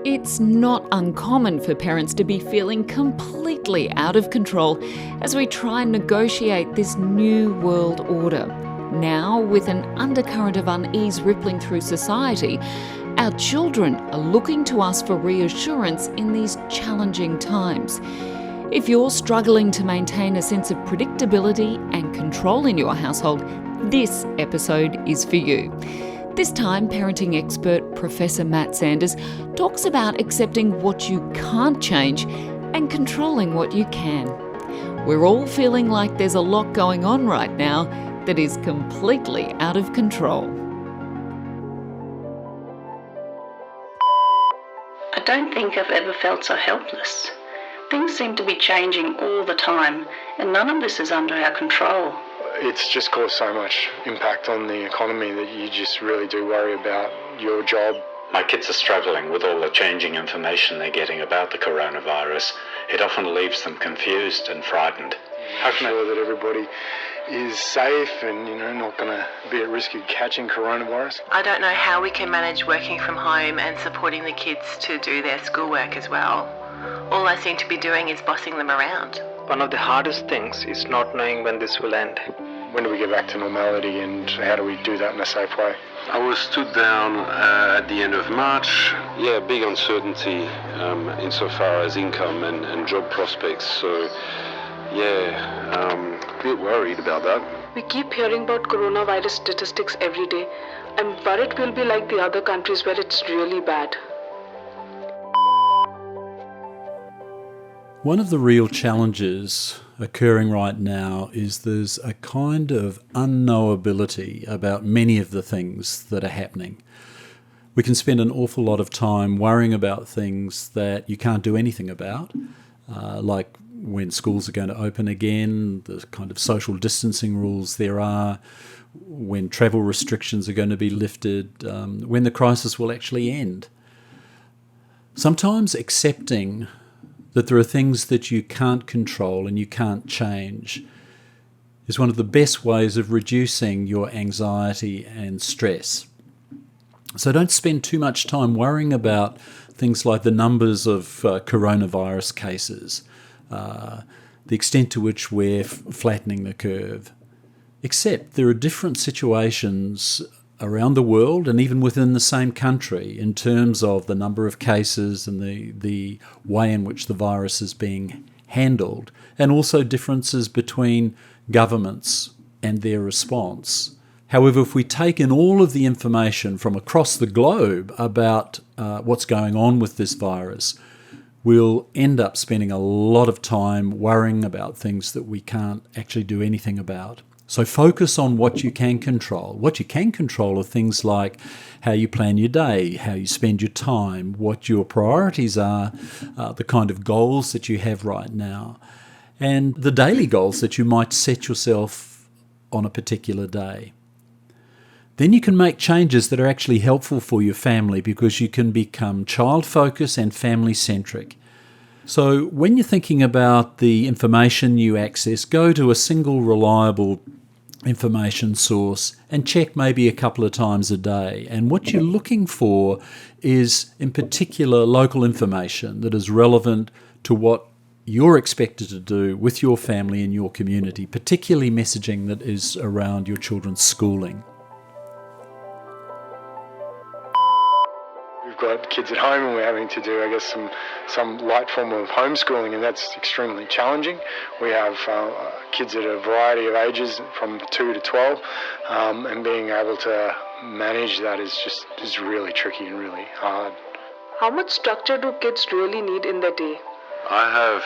It's not uncommon for parents to be feeling completely out of control as we try and negotiate this new world order. Now, with an undercurrent of unease rippling through society, our children are looking to us for reassurance in these challenging times. If you're struggling to maintain a sense of predictability and control in your household, this episode is for you. This time, parenting expert Professor Matt Sanders talks about accepting what you can't change and controlling what you can. We're all feeling like there's a lot going on right now that is completely out of control. I don't think I've ever felt so helpless. Things seem to be changing all the time, and none of this is under our control. It's just caused so much impact on the economy that you just really do worry about your job. My kids are struggling with all the changing information they're getting about the coronavirus. It often leaves them confused and frightened. How can I ensure that everybody is safe and not going to be at risk of catching coronavirus? I don't know how we can manage working from home and supporting the kids to do their schoolwork as well. All I seem to be doing is bossing them around. One of the hardest things is not knowing when this will end. When do we get back to normality and how do we do that in a safe way? I was stood down at the end of March. Yeah, big uncertainty insofar as income and job prospects. So, a bit worried about that. We keep hearing about coronavirus statistics every day. I'm worried we'll be like the other countries where it's really bad. One of the real challenges occurring right now is there's a kind of unknowability about many of the things that are happening. We can spend an awful lot of time worrying about things that you can't do anything about, like when schools are going to open again, the kind of social distancing rules there are, when travel restrictions are going to be lifted, when the crisis will actually end. Sometimes accepting that there are things that you can't control and you can't change is one of the best ways of reducing your anxiety and stress. So don't spend too much time worrying about things like the numbers of coronavirus cases, the extent to which we're flattening the curve. Except there are different situations around the world and even within the same country in terms of the number of cases and the way in which the virus is being handled, and also differences between governments and their response. However, if we take in all of the information from across the globe about what's going on with this virus, we'll end up spending a lot of time worrying about things that we can't actually do anything about. So focus on what you can control. What you can control are things like how you plan your day, how you spend your time, what your priorities are, the kind of goals that you have right now, and the daily goals that you might set yourself on a particular day. Then you can make changes that are actually helpful for your family because you can become child-focused and family-centric. So when you're thinking about the information you access, go to a single reliable information source and check maybe a couple of times a day. And what you're looking for is, in particular, local information that is relevant to what you're expected to do with your family and your community, particularly messaging that is around your children's schooling. We've got kids at home and we're having to do, some light form of homeschooling, and that's extremely challenging. We have kids at a variety of ages from 2 to 12, and being able to manage that is really tricky and really hard. How much structure do kids really need in their day? I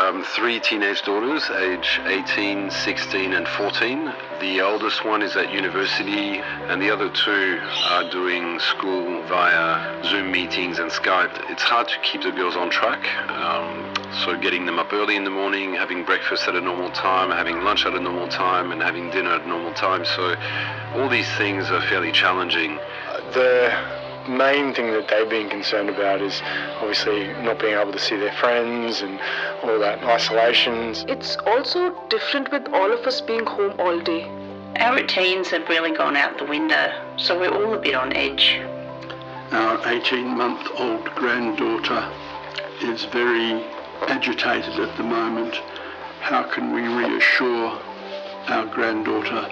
have 3 teenage daughters, age 18, 16 and 14. The oldest one is at university and the other 2 are doing school via Zoom meetings and Skype. It's hard to keep the girls on track. So getting them up early in the morning, having breakfast at a normal time, having lunch at a normal time and having dinner at a normal time. So all these things are fairly challenging. The main thing that they've been concerned about is obviously not being able to see their friends and all that isolations. It's also different with all of us being home all day. Our routines have really gone out the window, so we're all a bit on edge. Our 18-month-old granddaughter is very agitated at the moment. How can we reassure our granddaughter?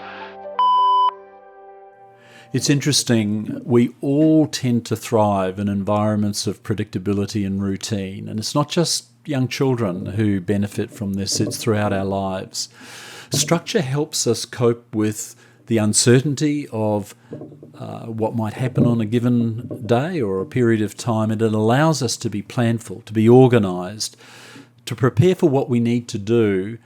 It's interesting, we all tend to thrive in environments of predictability and routine, and it's not just young children who benefit from this, it's throughout our lives. Structure helps us cope with the uncertainty of what might happen on a given day or a period of time, and it allows us to be planful, to be organised, to prepare for what we need to do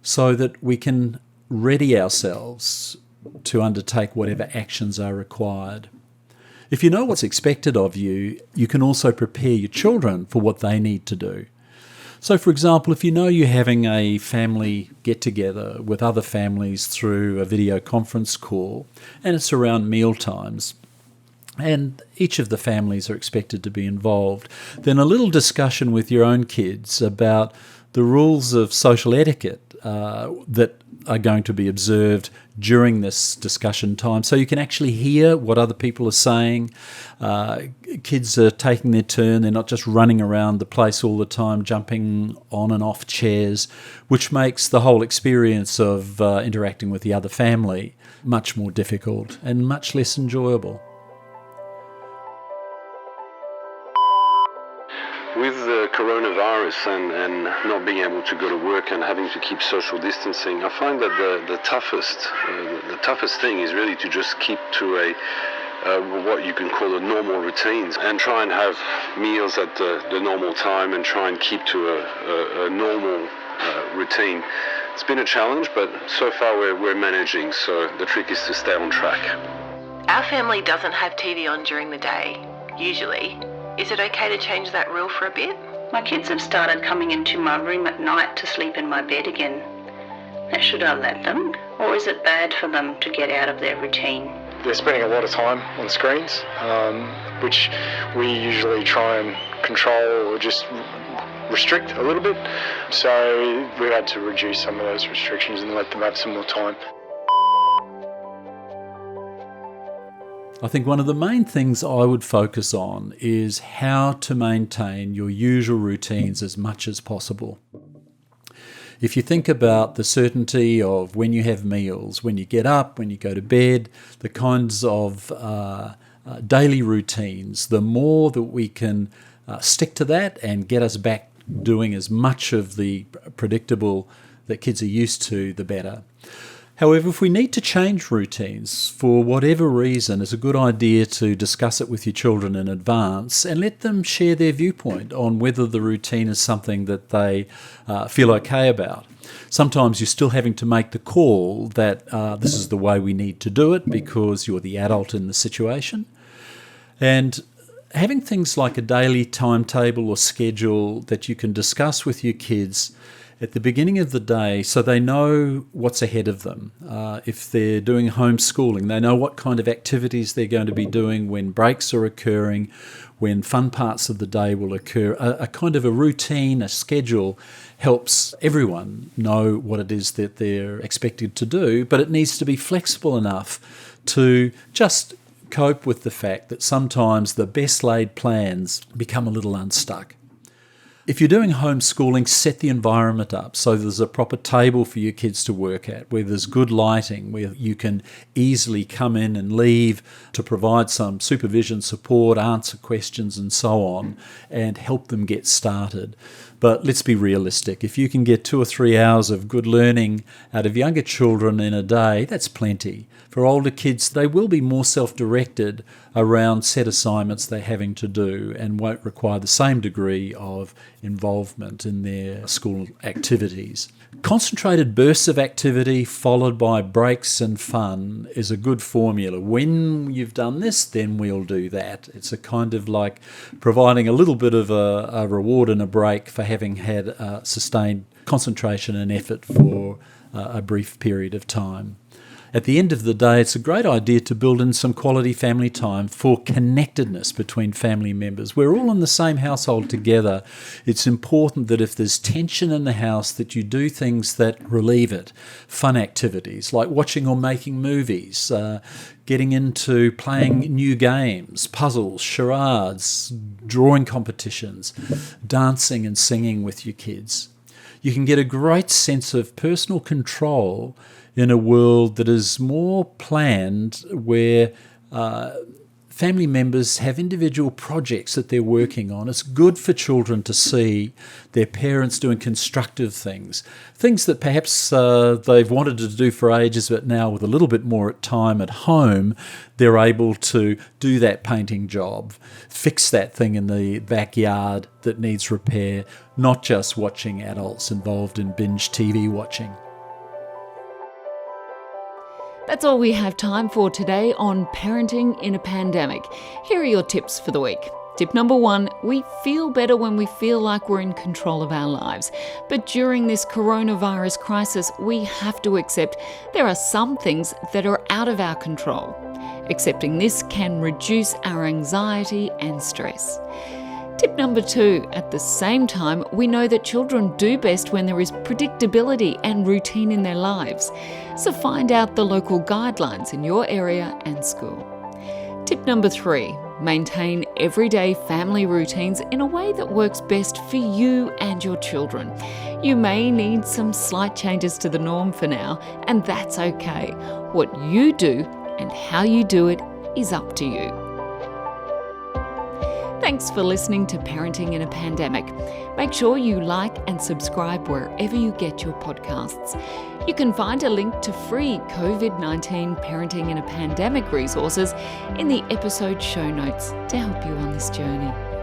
so that we can ready ourselves to undertake whatever actions are required. If you know what's expected of you, you can also prepare your children for what they need to do. So, for example, if you know you're having a family get-together with other families through a video conference call, and it's around meal times, and each of the families are expected to be involved, then a little discussion with your own kids about the rules of social etiquette that are going to be observed during this discussion time, so you can actually hear what other people are saying. Kids are taking their turn, they're not just running around the place all the time, jumping on and off chairs, which makes the whole experience of interacting with the other family much more difficult and much less enjoyable. With the coronavirus and not being able to go to work and having to keep social distancing, I find that the toughest thing is really to just keep to what you can call a normal routines, and try and have meals at the normal time and try and keep to a normal routine. It's been a challenge, but so far we're managing, so the trick is to stay on track. Our family doesn't have TV on during the day, usually. Is it okay to change that rule for a bit? My kids have started coming into my room at night to sleep in my bed again. Now, should I let them, or is it bad for them to get out of their routine? They're spending a lot of time on screens, which we usually try and control or just restrict a little bit. So we've had to reduce some of those restrictions and let them have some more time. I think one of the main things I would focus on is how to maintain your usual routines as much as possible. If you think about the certainty of when you have meals, when you get up, when you go to bed, the kinds of daily routines, the more that we can stick to that and get us back doing as much of the predictable that kids are used to, the better. However, if we need to change routines for whatever reason, it's a good idea to discuss it with your children in advance and let them share their viewpoint on whether the routine is something that they feel okay about. Sometimes you're still having to make the call that this is the way we need to do it because you're the adult in the situation. And having things like a daily timetable or schedule that you can discuss with your kids at the beginning of the day so they know what's ahead of them. If they're doing homeschooling, they know what kind of activities they're going to be doing when breaks are occurring, when fun parts of the day will occur. A kind of a routine, a schedule helps everyone know what it is that they're expected to do, but it needs to be flexible enough to just cope with the fact that sometimes the best laid plans become a little unstuck. If you're doing homeschooling, set the environment up so there's a proper table for your kids to work at, where there's good lighting, where you can easily come in and leave to provide some supervision, support, answer questions and so on, and help them get started. But let's be realistic. If you can get 2 or 3 hours of good learning out of younger children in a day, that's plenty. For older kids, they will be more self-directed around set assignments they're having to do and won't require the same degree of involvement in their school activities. Concentrated bursts of activity followed by breaks and fun is a good formula. When you've done this, then we'll do that. It's a kind of like providing a little bit of a reward and a break for having had sustained concentration and effort for a brief period of time. At the end of the day, it's a great idea to build in some quality family time for connectedness between family members. We're all in the same household together. It's important that if there's tension in the house, that you do things that relieve it. Fun activities like watching or making movies, getting into playing new games, puzzles, charades, drawing competitions, dancing and singing with your kids. You can get a great sense of personal control in a world that is more planned, where family members have individual projects that they're working on. It's good for children to see their parents doing constructive things that perhaps they've wanted to do for ages, but now with a little bit more time at home, they're able to do that painting job, fix that thing in the backyard that needs repair, not just watching adults involved in binge TV watching. That's all we have time for today on Parenting in a Pandemic. Here are your tips for the week. Tip number 1, we feel better when we feel like we're in control of our lives. But during this coronavirus crisis, we have to accept there are some things that are out of our control. Accepting this can reduce our anxiety and stress. Tip number 2, at the same time, we know that children do best when there is predictability and routine in their lives. So find out the local guidelines in your area and school. Tip number 3, maintain everyday family routines in a way that works best for you and your children. You may need some slight changes to the norm for now, and that's okay. What you do and how you do it is up to you. Thanks for listening to Parenting in a Pandemic. Make sure you like and subscribe wherever you get your podcasts. You can find a link to free COVID-19 Parenting in a Pandemic resources in the episode show notes to help you on this journey.